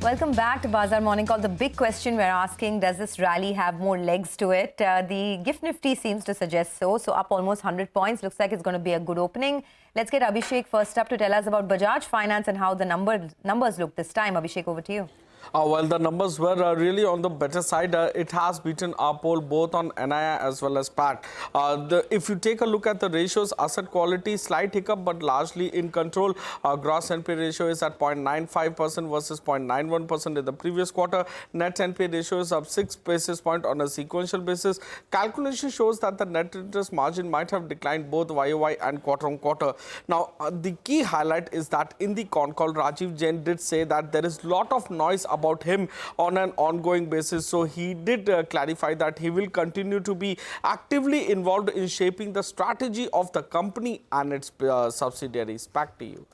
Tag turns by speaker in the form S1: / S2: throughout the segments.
S1: Welcome back to Bazaar Morning Call. The big question we're asking, does this rally have more legs to it? The Gift Nifty seems to suggest so. So up almost 100 points. Looks like it's going to be a good opening. Let's get Abhishek first up to tell us about Bajaj Finance and how the numbers look this time. Abhishek, over to you.
S2: Well, the numbers were really on the better side. It has beaten our poll both on NII as well as PAT. If you take a look at the ratios, asset quality, slight hiccup, but largely in control. Gross NPA ratio is at 0.95% versus 0.91% in the previous quarter. Net NPA ratio is up 6 basis points on a sequential basis. Calculation shows that the net interest margin might have declined both YOY and quarter on quarter. Now, the key highlight is that in the con call, Rajiv Jain did say that there is a lot of noise about him on an ongoing basis. So he did clarify that he will continue to be actively involved in shaping the strategy of the company and its subsidiaries. Back to you.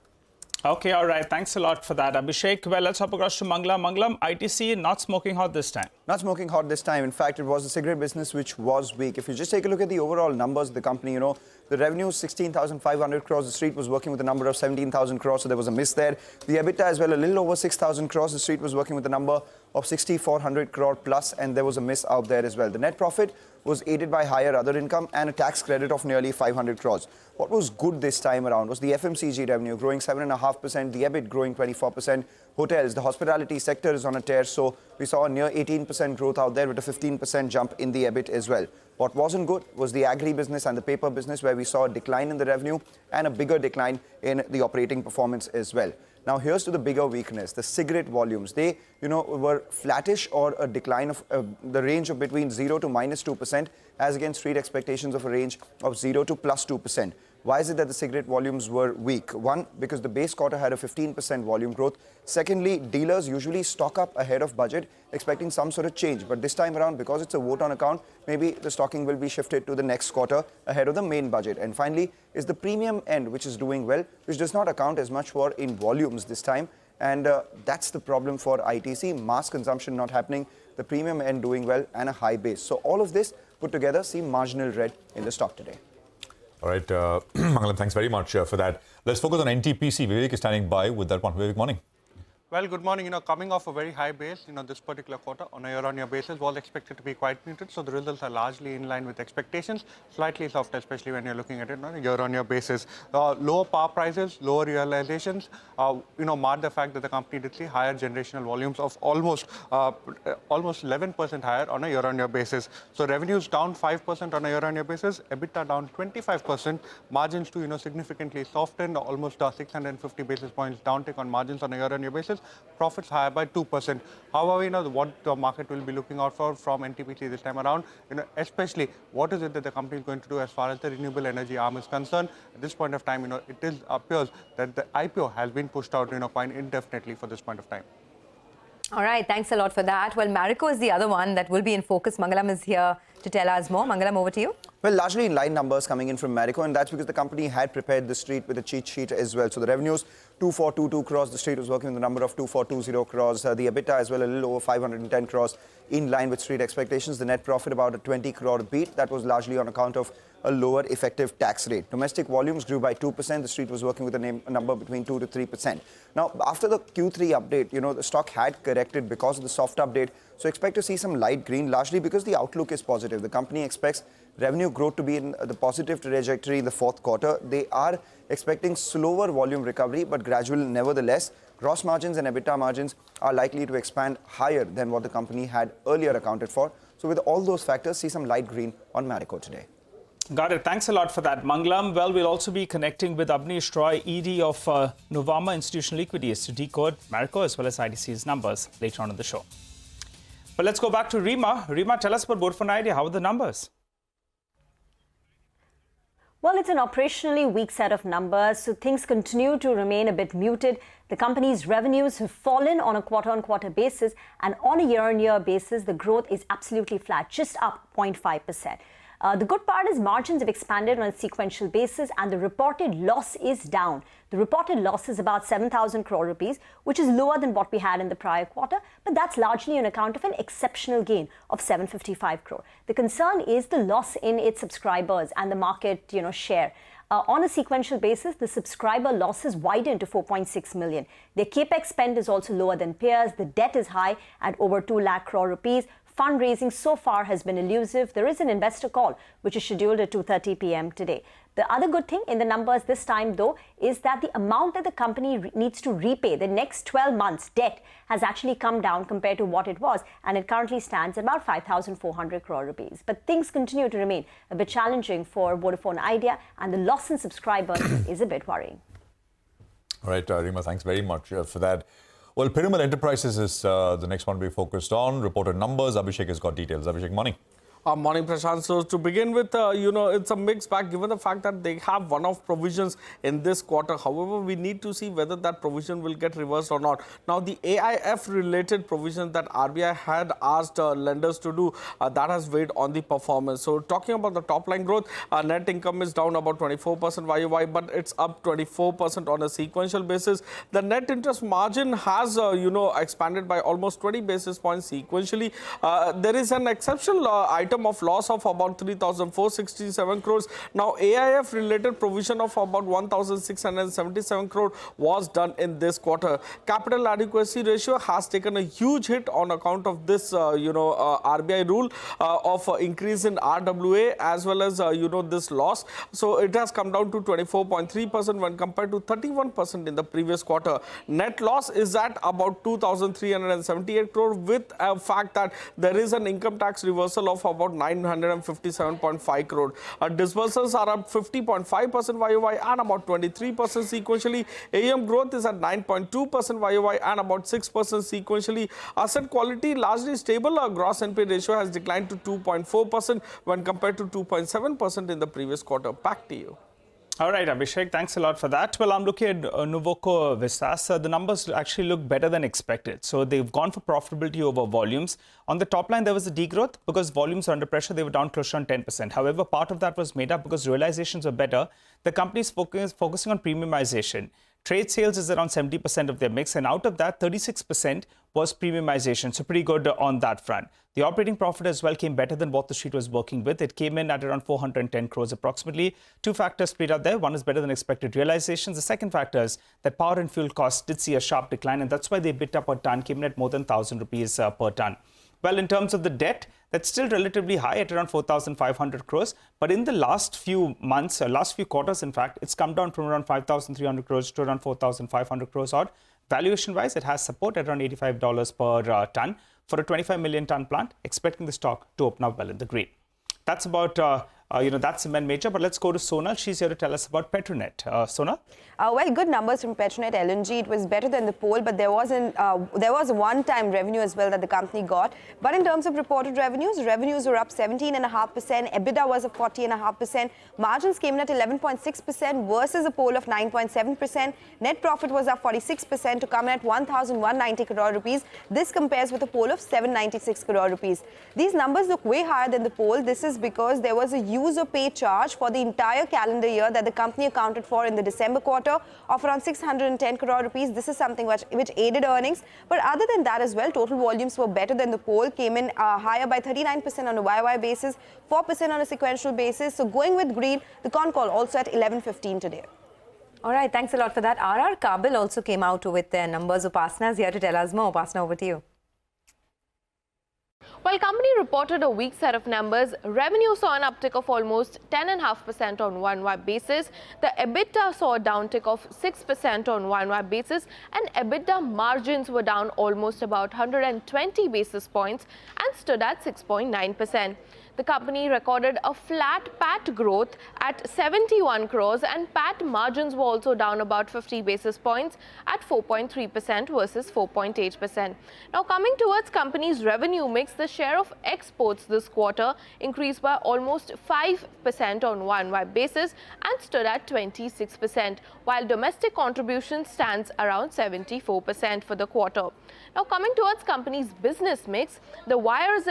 S3: Okay, all right. Thanks a lot for that, Abhishek. Well, let's hop across to Mangalam. Mangalam, ITC not smoking hot this time.
S4: Not smoking hot this time. In fact, it was the cigarette business which was weak. If you just take a look at the overall numbers of the company, the revenue is 16,500 crores. The street was working with a number of 17,000 crores, so there was a miss there. The EBITDA as well, a little over 6,000 crores. The street was working with a number of 6,400 crore plus, and there was a miss out there as well. The net profit was aided by higher other income and a tax credit of nearly 500 crores. What was good this time around was the FMCG revenue growing 7.5%, the EBIT growing 24%. Hotels, the hospitality sector is on a tear, so we saw a near 18% growth out there with a 15% jump in the EBIT as well. What wasn't good was the agri business and the paper business, where we saw a decline in the revenue and a bigger decline in the operating performance as well. Now, here's to the bigger weakness, the cigarette volumes. They, were flattish or a decline of the range of between 0 to -2%, as against street expectations of a range of 0 to +2%. Why is it that the cigarette volumes were weak? One, because the base quarter had a 15% volume growth. Secondly, dealers usually stock up ahead of budget, expecting some sort of change. But this time around, because it's a vote on account, maybe the stocking will be shifted to the next quarter ahead of the main budget. And finally, is the premium end, which is doing well, which does not account as much for in volumes this time. And that's the problem for ITC, mass consumption not happening, the premium end doing well, and a high base. So all of this put together seem marginal red in the stock today.
S5: All right, Mangalam, thanks very much for that. Let's focus on NTPC. Vivek is standing by with that one. Vivek, morning.
S6: Well, good morning. Coming off a very high base, this particular quarter on a year-on-year basis was expected to be quite muted. So the results are largely in line with expectations, slightly soft, especially when you're looking at it on a year-on-year basis. Lower power prices, lower realizations, marked the fact that the company did see higher generational volumes of almost 11% higher on a year-on-year basis. So revenues down 5% on a year-on-year basis, EBITDA down 25%, margins too, significantly softened, almost 650 basis points downtick on margins on a year-on-year basis. Profits higher by 2%. However, what the market will be looking out for from NTPC this time around, especially what is it that the company is going to do as far as the renewable energy arm is concerned. At this point of time, it appears that the IPO has been pushed out, quite indefinitely for this point of time.
S1: All right, thanks a lot for that. Well, Marico is the other one that will be in focus. Mangalam is here to tell us more. Mangalam, over to you.
S4: Well, largely in line numbers coming in from Marico, and that's because the company had prepared the street with a cheat sheet as well. So the revenues, 2422 crores. The street was working with a number of 2420 crores. The EBITDA as well, a little over 510 crores, in line with street expectations. The net profit about a 20 crore beat. That was largely on account of a lower effective tax rate. Domestic volumes grew by 2%. The street was working with a number between 2 to 3%. Now, after the Q3 update, the stock had corrected because of the soft update. So expect to see some light green, largely because the outlook is positive. The company expects revenue growth to be in the positive trajectory in the fourth quarter. They are expecting slower volume recovery, but gradual nevertheless. Gross margins and EBITDA margins are likely to expand higher than what the company had earlier accounted for. So with all those factors, see some light green on Marico today.
S3: Got it. Thanks a lot for that, Mangalam. Well, we'll also be connecting with Abneesh Roy, ED of Novama Institutional Equities, to decode Marico as well as ITC's numbers later on in the show. But let's go back to Rima. Rima, tell us about Vodafone Idea. How are the numbers?
S7: Well, it's an operationally weak set of numbers, so things continue to remain a bit muted. The company's revenues have fallen on a quarter-on-quarter basis, and on a year-on-year basis, the growth is absolutely flat, just up 0.5%. The good part is margins have expanded on a sequential basis, and the reported loss is down. The reported loss is about 7,000 crore rupees, which is lower than what we had in the prior quarter, but that's largely on account of an exceptional gain of 755 crore. The concern is the loss in its subscribers and the market, share. On a sequential basis, the subscriber losses widened to 4.6 million. Their capex spend is also lower than peers. The debt is high at over 2 lakh crore rupees. Fundraising so far has been elusive. There is an investor call which is scheduled at 2:30 p.m. today. The other good thing in the numbers this time, though, is that the amount that the company needs to repay the next 12 months' debt has actually come down compared to what it was, and it currently stands at about 5,400 crore rupees. But things continue to remain a bit challenging for Vodafone Idea, and the loss in subscribers is a bit worrying.
S5: All right, Rima, thanks very much for that. Well, Piramal Enterprises is the next one we focused on. Reported numbers. Abhishek has got details. Abhishek, morning.
S2: Morning, Prashant. So to begin with, it's a mixed bag given the fact that they have one-off provisions in this quarter. However, we need to see whether that provision will get reversed or not. Now, the AIF-related provision that RBI had asked lenders to do, that has weighed on the performance. So talking about the top-line growth, net income is down about 24% YOY, but it's up 24% on a sequential basis. The net interest margin has, expanded by almost 20 basis points sequentially. There is an exceptional item of loss of about 3,467 crores. Now, AIF related provision of about 1,677 crore was done in this quarter. Capital adequacy ratio has taken a huge hit on account of this, RBI rule of increase in RWA as well as, this loss. So it has come down to 24.3% when compared to 31% in the previous quarter. Net loss is at about 2,378 crore with a fact that there is an income tax reversal of about 957.5 crore. Disbursals are up 50.5% YOY and about 23% sequentially. AUM growth is at 9.2% YOY and about 6% sequentially. Asset quality largely stable. Our gross NPA ratio has declined to 2.4% when compared to 2.7% in the previous quarter. Back to you.
S3: All right, Abhishek, thanks a lot for that. Well, I'm looking at Nuvoco Vistas. The numbers actually look better than expected. So they've gone for profitability over volumes. On the top line, there was a degrowth because volumes are under pressure. They were down close to 10%. However, part of that was made up because realizations were better. The company is focusing on premiumization. Trade sales is around 70% of their mix, and out of that, 36% was premiumization. So pretty good on that front. The operating profit as well came better than what the street was working with. It came in at around 410 crores approximately. Two factors played out there. One is better than expected realizations. The second factor is that power and fuel costs did see a sharp decline, and that's why the EBITDA per ton came in at more than 1,000 rupees per ton. Well, in terms of the debt, that's still relatively high at around 4,500 crores. But in the last few months, last few quarters, in fact, it's come down from around 5,300 crores to around 4,500 crores odd. Valuation-wise, it has support at around $85 per ton for a 25 million ton plant, expecting the stock to open up well in the green. That's about that's cement major, but let's go to Sonal. She's here to tell us about Petronet. Sonal?
S8: Well, good numbers from Petronet LNG. It was better than the poll, but there was a one-time revenue as well that the company got. But in terms of reported revenues were up 17.5%. EBITDA was up 40.5%. Margins came in at 11.6% versus a poll of 9.7%. Net profit was up 46% to come in at 1,190 crore rupees. This compares with a poll of 796 crore rupees. These numbers look way higher than the poll. This is because there was a user pay charge for the entire calendar year that the company accounted for in the December quarter of around 610 crore rupees. This is something which aided earnings. But other than that as well, total volumes were better than the poll, came in higher by 39% on a YOY basis, 4% on a sequential basis. So going with green, the con call also at 11:15 today.
S1: All right, thanks a lot for that. RR Kabil also came out with their numbers. Upasna is here to tell us more. Upasna, over to you.
S9: While company reported a weak set of numbers, revenue saw an uptick of almost 10.5% on YOY basis. The EBITDA saw a downtick of 6% on YOY basis, and EBITDA margins were down almost about 120 basis points and stood at 6.9%. The company recorded a flat PAT growth at 71 crores, and PAT margins were also down about 50 basis points at 4.3% versus 4.8%. Now, coming towards company's revenue mix, the share of exports this quarter increased by almost 5% on YOY basis and stood at 26%, while domestic contribution stands around 74% for the quarter. Now, coming towards company's business mix, the wires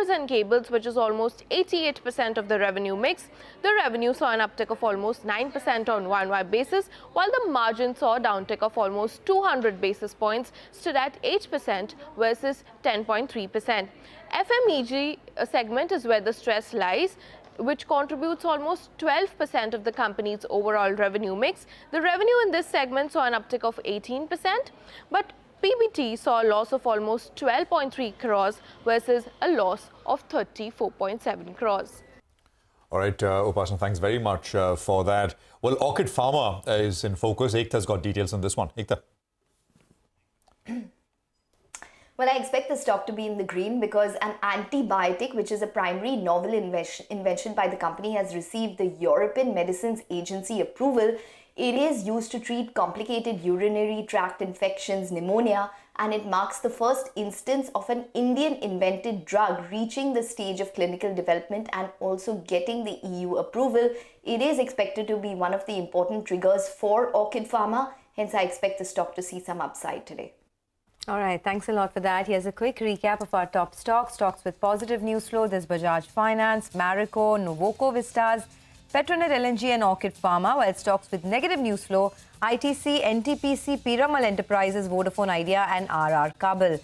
S9: and cables, which is almost 88% of the revenue mix, the revenue saw an uptick of almost 9% on YOY basis, while the margin saw a downtick of almost 200 basis points, stood at 8% versus 10.3%. FMEG segment is where the stress lies. which contributes almost 12% of the company's overall revenue mix. The revenue in this segment saw an uptick of 18%, but PBT saw a loss of almost 12.3 crores versus a loss of 34.7 crores.
S5: All right, Upasana, thanks very much for that. Well, Orchid Pharma is in focus. Ekta's got details on this one. Ekta.
S10: Well, I expect the stock to be in the green because an antibiotic, which is a primary novel invention by the company, has received the European Medicines Agency approval. It is used to treat complicated urinary tract infections, pneumonia, and it marks the first instance of an Indian-invented drug reaching the stage of clinical development and also getting the EU approval. It is expected to be one of the important triggers for Orchid Pharma. Hence, I expect the stock to see some upside today.
S1: All right, thanks a lot for that. Here's a quick recap of our top stocks. Stocks with positive news flow. There's Bajaj Finance, Marico, Nuvoco Vistas, Petronet LNG and Orchid Pharma, while stocks with negative news flow, ITC, NTPC, Piramal Enterprises, Vodafone Idea and RR Kabel.